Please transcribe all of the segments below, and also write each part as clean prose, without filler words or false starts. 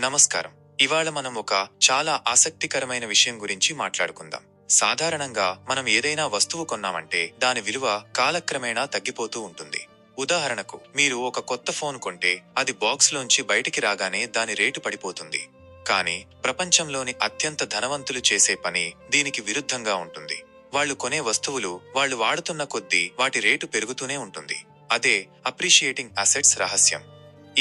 నమస్కారం. ఇవాళ మనం ఒక చాలా ఆసక్తికరమైన విషయం గురించి మాట్లాడుకుందాం. సాధారణంగా మనం ఏదైనా వస్తువు కొన్నామంటే దాని విలువ కాలక్రమేణా తగ్గిపోతూ ఉంటుంది. ఉదాహరణకు, మీరు ఒక కొత్త ఫోన్ కొంటే అది బాక్స్లోంచి బయటికి రాగానే దాని రేటు పడిపోతుంది. కానీ ప్రపంచంలోని అత్యంత ధనవంతులు చేసే పని దీనికి విరుద్ధంగా ఉంటుంది. వాళ్ళు కొనే వస్తువులు వాళ్ళు వాడుతున్న కొద్దీ వాటి రేటు పెరుగుతూనే ఉంటుంది. అదే అప్రిషియేటింగ్ అసెట్స్ రహస్యం.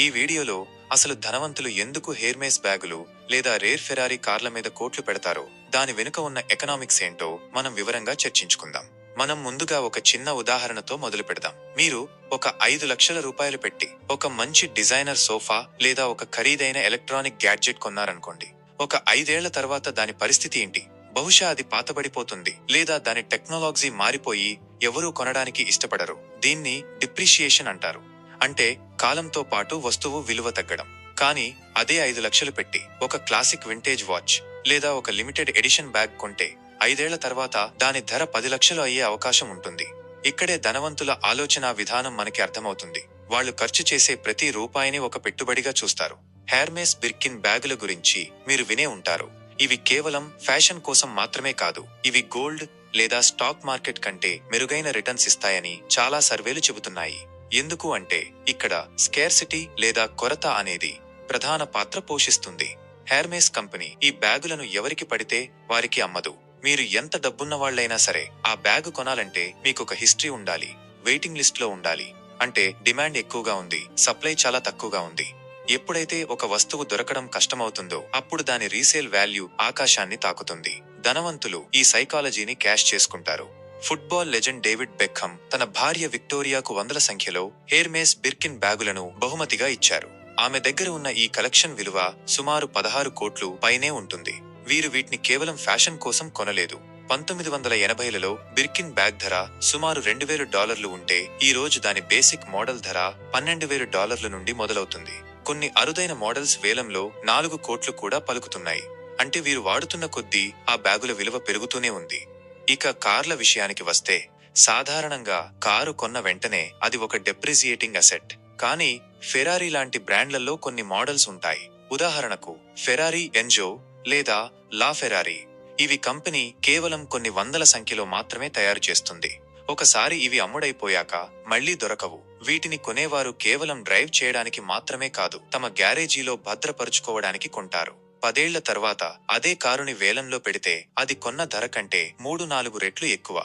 ఈ వీడియోలో అసలు ధనవంతులు ఎందుకు హెర్మేస్ బ్యాగులు లేదా రేర్ ఫెరారీ కార్ల మీద కోట్లు పెడతారో, దాని వెనుక ఉన్న ఎకనామిక్స్ ఏంటో మనం వివరంగా చర్చించుకుందాం. మనం ముందుగా ఒక చిన్న ఉదాహరణతో మొదలు పెడదాం. మీరు ఒక 5 లక్షల రూపాయలు పెట్టి ఒక మంచి డిజైనర్ సోఫా లేదా ఒక ఖరీదైన ఎలక్ట్రానిక్ గ్యాడ్జెట్ కొన్నారనుకోండి. ఒక 5 ఏళ్ల తర్వాత దాని పరిస్థితి ఏంటి? బహుశా అది పాతబడిపోతుంది, లేదా దాని టెక్నాలజీ మారిపోయి ఎవరూ కొనడానికి ఇష్టపడరు. దీన్ని డిప్రిషియేషన్ అంటారు. అంటే కాలంతో పాటు వస్తువు విలువ తగ్గడం. కానీ అదే 5 లక్షలు పెట్టి ఒక క్లాసిక్ వింటేజ్ వాచ్ లేదా ఒక లిమిటెడ్ ఎడిషన్ బ్యాగ్ కొంటే 5 ఏళ్ల తర్వాత దాని ధర 10 లక్షలు అయ్యే అవకాశం ఉంటుంది. ఇక్కడే ధనవంతుల ఆలోచనా విధానం మనకి అర్థమవుతుంది. వాళ్ళు ఖర్చు చేసే ప్రతి రూపాయిని ఒక పెట్టుబడిగా చూస్తారు. హెర్మేస్ బిర్కిన్ బ్యాగుల గురించి మీరు వినే ఉంటారు. ఇవి కేవలం ఫ్యాషన్ కోసం మాత్రమే కాదు, ఇవి గోల్డ్ లేదా స్టాక్ మార్కెట్ కంటే మెరుగైన రిటర్న్స్ ఇస్తాయని చాలా సర్వేలు చెబుతున్నాయి. ఎందుకు అంటే ఇక్కడ స్కేర్సిటీ లేదా కొరత అనేది ప్రధాన పాత్ర పోషిస్తుంది. హెర్మేస్ కంపెనీ ఈ బ్యాగులను ఎవరికి పడితే వారికి అమ్మదు. మీరు ఎంత డబ్బున్నవాళ్లైనా సరే ఆ బ్యాగు కొనాలంటే మీకొక హిస్టరీ ఉండాలి, వెయిటింగ్ లిస్ట్ లో ఉండాలి. అంటే డిమాండ్ ఎక్కువగా ఉంది, సప్లై చాలా తక్కువగా ఉంది. ఎప్పుడైతే ఒక వస్తువు దొరకడం కష్టమవుతుందో అప్పుడు దాని రీసేల్ వాల్యూ ఆకాశాన్ని తాకుతుంది. ధనవంతులు ఈ సైకాలజీని క్యాష్ చేసుకుంటారు. ఫుట్బాల్ లెజెండ్ డేవిడ్ బెక్హమ్ తన భార్య విక్టోరియాకు వందల సంఖ్యలో హెర్మేస్ బిర్కిన్ బ్యాగులను బహుమతిగా ఇచ్చారు. ఆమె దగ్గర ఉన్న ఈ కలెక్షన్ విలువ సుమారు 16 కోట్లు పైనే ఉంటుంది. వీరు వీటిని కేవలం ఫ్యాషన్ కోసం కొనలేదు. 1980లలో బిర్కిన్ బ్యాగ్ ధర సుమారు $2000 ఉంటే ఈ రోజు దాని బేసిక్ మోడల్ ధర $12,000 నుండి మొదలవుతుంది. కొన్ని అరుదైన మోడల్స్ వేలంలో 4 కోట్లు కూడా పలుకుతున్నాయి. అంటే వీరు వాడుతున్న కొద్దీ ఆ బ్యాగుల విలువ పెరుగుతూనే ఉంది. ఇక కార్ల విషయానికి వస్తే, సాధారణంగా కారు కొన్న వెంటనే అది ఒక డెప్రిసియేటింగ్ అసెట్. కానీ ఫెరారీ లాంటి బ్రాండ్లలో కొన్ని మోడల్స్ ఉంటాయి. ఉదాహరణకు ఫెరారీ ఎంజో లేదా లా ఫెరారీ. ఇవి కంపెనీ కేవలం కొన్ని వందల సంఖ్యలో మాత్రమే తయారు చేస్తుంది. ఒకసారి ఇవి అమ్ముడైపోయాక మళ్లీ దొరకవు. వీటిని కొనేవారు కేవలం డ్రైవ్ చేయడానికి మాత్రమే కాదు, తమ గ్యారేజీలో భద్రపరుచుకోవడానికి కొంటారు. 10 ఏళ్ల తర్వాత అదే కారుని వేలంలో పెడితే అది కొన్న ధర కంటే 3-4 రెట్లు ఎక్కువ.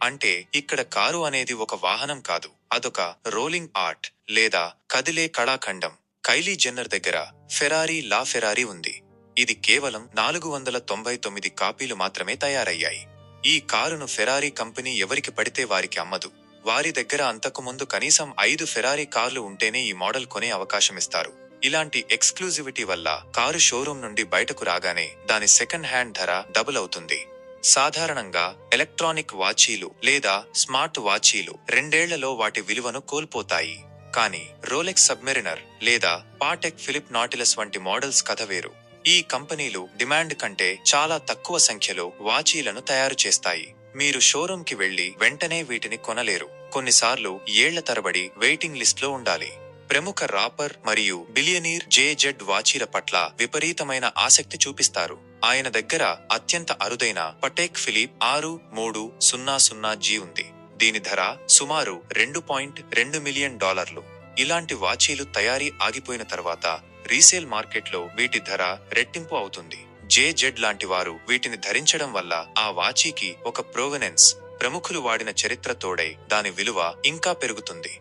అంటే ఇక్కడ కారు అనేది ఒక వాహనం కాదు, అదొక రోలింగ్ ఆర్ట్ లేదా కదిలే కళాఖండం. కైలీ జెన్నర్ దగ్గర ఫెరారీ లా ఫెరారీ ఉంది. ఇది కేవలం 499 కాపీలు మాత్రమే తయారయ్యాయి. ఈ కారును ఫెరారీ కంపెనీ ఎవరికి పడితే వారికి అమ్మదు. వారి దగ్గర అంతకుముందు కనీసం 5 ఫెరారీ కార్లు ఉంటేనే ఈ మోడల్ కొనే అవకాశమిస్తారు. ఇలాంటి ఎక్స్క్లూజివిటీ వల్ల కారు షోరూం నుండి బయటకు రాగానే దాని సెకండ్ హ్యాండ్ ధర డబుల్ అవుతుంది. సాధారణంగా ఎలక్ట్రానిక్ వాచీలు లేదా స్మార్ట్ వాచీలు 2 ఏళ్లలో వాటి విలువను కోల్పోతాయి. కానీ రోలెక్స్ సబ్మెరినర్ లేదా పాటెక్ ఫిలిప్ నాటిలస్ వంటి మోడల్స్ కథ వేరు. ఈ కంపెనీలు డిమాండ్ కంటే చాలా తక్కువ సంఖ్యలో వాచీలను తయారు చేస్తాయి. మీరు షోరూంకి వెళ్లి వెంటనే వీటిని కొనలేరు. కొన్నిసార్లు ఏళ్ల తరబడి వెయిటింగ్ లిస్ట్ లో ఉండాలి. ప్రముఖ రాపర్ మరియు బిలియనీర్ జెడ్ వాచీల పట్ల విపరీతమైన ఆసక్తి చూపిస్తారు. ఆయన దగ్గర అత్యంత అరుదైన పటేక్ ఫిలిప్ 6300G ఉంది. దీని ధర సుమారు $2.2 మిలియన్. ఇలాంటి వాచీలు తయారీ ఆగిపోయిన తర్వాత రీసేల్ మార్కెట్లో వీటి ధర రెట్టింపు అవుతుంది. జెడ్ లాంటి వారు వీటిని ధరించడం వల్ల ఆ వాచీకి ఒక ప్రోవెనెన్స్, ప్రముఖులు వాడిన చరిత్ర తోడై దాని విలువ ఇంకా పెరుగుతుంది.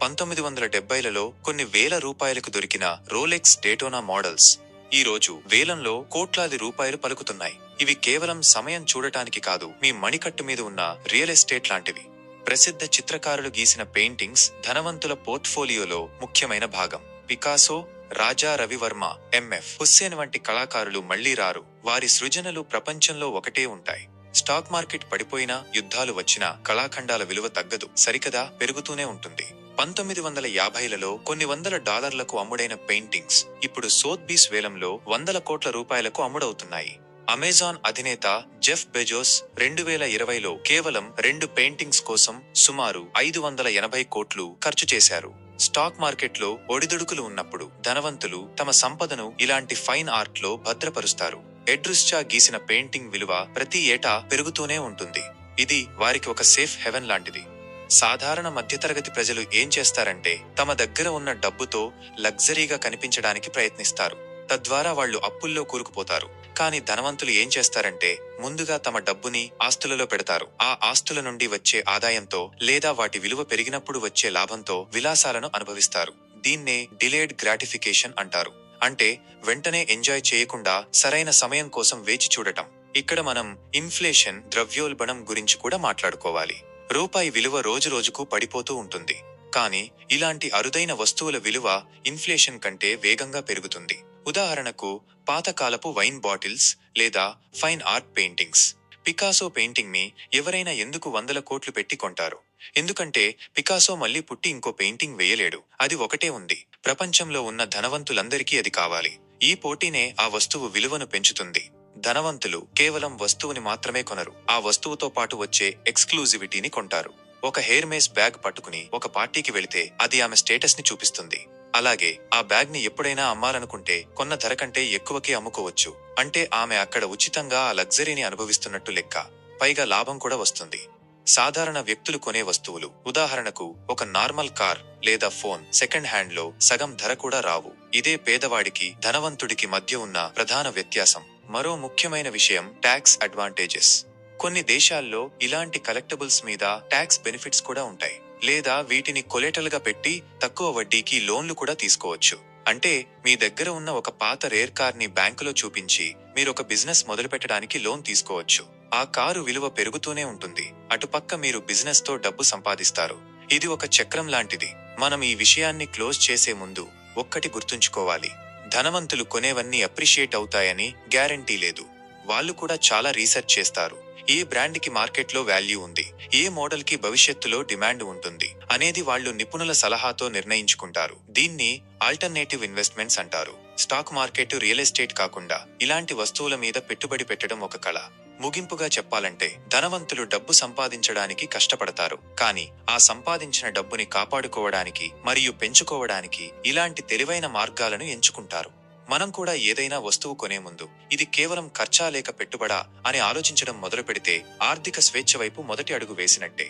1970లలో కొన్ని వేల రూపాయలకు దొరికిన రోలెక్స్ డేటోనా మోడల్స్ ఈ రోజు వేలంలో కోట్లాది రూపాయలు పలుకుతున్నాయి. ఇవి కేవలం సమయం చూడటానికి కాదు, మీ మణికట్టు మీద ఉన్న రియల్ ఎస్టేట్ లాంటివి. ప్రసిద్ధ చిత్రకారులు గీసిన పెయింటింగ్స్ ధనవంతుల పోర్ట్ఫోలియోలో ముఖ్యమైన భాగం. పికాసో, రాజా రవివర్మ, ఎంఎఫ్ హుస్సేన్ వంటి కళాకారులు మళ్లీ రారు. వారి సృజనలు ప్రపంచంలో ఒకటే ఉంటాయి. స్టాక్ మార్కెట్ పడిపోయినా, యుద్ధాలు వచ్చినా కళాఖండాల విలువ తగ్గదు, సరికదా పెరుగుతూనే ఉంటుంది. 1950లలో కొన్ని $100లకు అమ్ముడైన పెయింటింగ్స్ ఇప్పుడు సోత్బీస్ వేలంలో వందల కోట్ల రూపాయలకు అమ్ముడవుతున్నాయి. అమెజాన్ అధినేత జెఫ్ బెజోస్ 2020లో కేవలం 2 పెయింటింగ్స్ కోసం సుమారు 580 కోట్లు ఖర్చు చేశారు. స్టాక్ మార్కెట్లో ఒడిదుడుకులు ఉన్నప్పుడు ధనవంతులు తమ సంపదను ఇలాంటి ఫైన్ ఆర్ట్లో భద్రపరుస్తారు. ఎడ్రుస్చా గీసిన పెయింటింగ్ విలువ ప్రతి ఏటా పెరుగుతూనే ఉంటుంది. ఇది వారికి ఒక సేఫ్ హెవెన్ లాంటిది. సాధారణ మధ్యతరగతి ప్రజలు ఏం చేస్తారంటే తమ దగ్గర ఉన్న డబ్బుతో లగ్జరీగా కనిపించడానికి ప్రయత్నిస్తారు. తద్వారా వాళ్లు అప్పుల్లో కూరుకుపోతారు. కానీ ధనవంతులు ఏం చేస్తారంటే ముందుగా తమ డబ్బుని ఆస్తులలో పెడతారు. ఆ ఆస్తుల నుండి వచ్చే ఆదాయంతో లేదా వాటి విలువ పెరిగినప్పుడు వచ్చే లాభంతో విలాసాలను అనుభవిస్తారు. దీన్నే డిలేడ్ గ్రాటిఫికేషన్ అంటారు. అంటే వెంటనే ఎంజాయ్ చేయకుండా సరైన సమయం కోసం వేచి చూడటం. ఇక్కడ మనం ఇన్ఫ్లేషన్, ద్రవ్యోల్బణం గురించి కూడా మాట్లాడుకోవాలి. రూపాయి విలువ రోజురోజుకు పడిపోతూ ఉంటుంది. కానీ ఇలాంటి అరుదైన వస్తువుల విలువ ఇన్ఫ్లేషన్ కంటే వేగంగా పెరుగుతుంది. ఉదాహరణకు పాతకాలపు వైన్ బాటిల్స్ లేదా fine art paintings. Picasso painting ని ఎవరైనా ఎందుకు 100 కోట్లు పెట్టి కొంటారు? ఎందుకంటే పికాసో మళ్ళీ పుట్టి ఇంకో పెయింటింగ్ వేయలేడు. అది ఒకటే ఉంది. ప్రపంచంలో ఉన్న ధనవంతులందరికీ అది కావాలి. ఈ పోటీనే ఆ వస్తువు విలువను పెంచుతుంది. ధనవంతులు కేవలం వస్తువుని మాత్రమే కొనరు, ఆ వస్తువుతో పాటు వచ్చే ఎక్స్క్లూజివిటీని కొంటారు. ఒక హెయిర్మేస్ బ్యాగ్ పట్టుకుని ఒక పార్టీకి వెళితే అది ఆమె స్టేటస్ ని చూపిస్తుంది. అలాగే ఆ బ్యాగ్ ని ఎప్పుడైనా అమ్మాలనుకుంటే కొన్న ధర కంటే ఎక్కువకే అమ్ముకోవచ్చు. అంటే ఆమె అక్కడ ఉచితంగా ఆ లగ్జరీని అనుభవిస్తున్నట్టు లెక్క. పైగా లాభం కూడా వస్తుంది. సాధారణ వ్యక్తులు కొనే వస్తువులు, ఉదాహరణకు ఒక నార్మల్ కార్ లేదా ఫోన్, సెకండ్ హ్యాండ్ లో సగం ధర కూడా రావు. ఇదే పేదవాడికి ధనవంతుడికి మధ్య ఉన్న ప్రధాన వ్యత్యాసం. మరో ముఖ్యమైన విషయం ట్యాక్స్ అడ్వాంటేజెస్. కొన్ని దేశాల్లో ఇలాంటి కలెక్టబుల్స్ మీద ట్యాక్స్ బెనిఫిట్స్ కూడా ఉంటాయి. లేదా వీటిని కొలెటల్ గా పెట్టి తక్కువ వడ్డీకి లోన్లు కూడా తీసుకోవచ్చు. అంటే మీ దగ్గర ఉన్న ఒక పాత రేర్ కార్ ని బ్యాంకులో చూపించి మీరొక బిజినెస్ మొదలుపెట్టడానికి లోన్ తీసుకోవచ్చు. ఆ కారు విలువ పెరుగుతూనే ఉంటుంది. అటుపక్క మీరు బిజినెస్ తో డబ్బు సంపాదిస్తారు. ఇది ఒక చక్రం లాంటిది. మనం ఈ విషయాన్ని క్లోజ్ చేసే ముందు ఒక్కటి గుర్తుంచుకోవాలి. ధనవంతులు కొనేవన్నీ అప్రిషియేట్ అవుతాయని గ్యారంటీ లేదు. వాళ్ళు కూడా చాలా రీసెర్చ్ చేస్తారు. ఏ బ్రాండ్ కి మార్కెట్లో వాల్యూ ఉంది, ఏ మోడల్ కి భవిష్యత్తులో డిమాండ్ ఉంటుంది అనేది వాళ్ళు నిపుణుల సలహాతో నిర్ణయించుకుంటారు. దీన్ని ఆల్టర్నేటివ్ ఇన్వెస్ట్మెంట్స్ అంటారు. స్టాక్ మార్కెట్, రియల్ ఎస్టేట్ కాకుండా ఇలాంటి వస్తువుల మీద పెట్టుబడి పెట్టడం ఒక కళ. ముగింపుగా చెప్పాలంటే ధనవంతులు డబ్బు సంపాదించడానికి కష్టపడతారు. కానీ ఆ సంపాదించిన డబ్బుని కాపాడుకోవడానికి మరియు పెంచుకోవడానికి ఇలాంటి తెలివైన మార్గాలను ఎంచుకుంటారు. మనం కూడా ఏదైనా వస్తువు కొనే ముందు ఇది కేవలం ఖర్చా లేక పెట్టుబడా అని ఆలోచించడం మొదలు పెడితే ఆర్థిక స్వేచ్ఛ వైపు మొదటి అడుగు వేసినట్టే.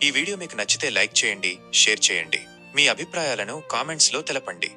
ఈ వీడియో మీకు నచ్చితే లైక్ చేయండి, షేర్ చేయండి. మీ అభిప్రాయాలను కామెంట్స్ లో తెలపండి.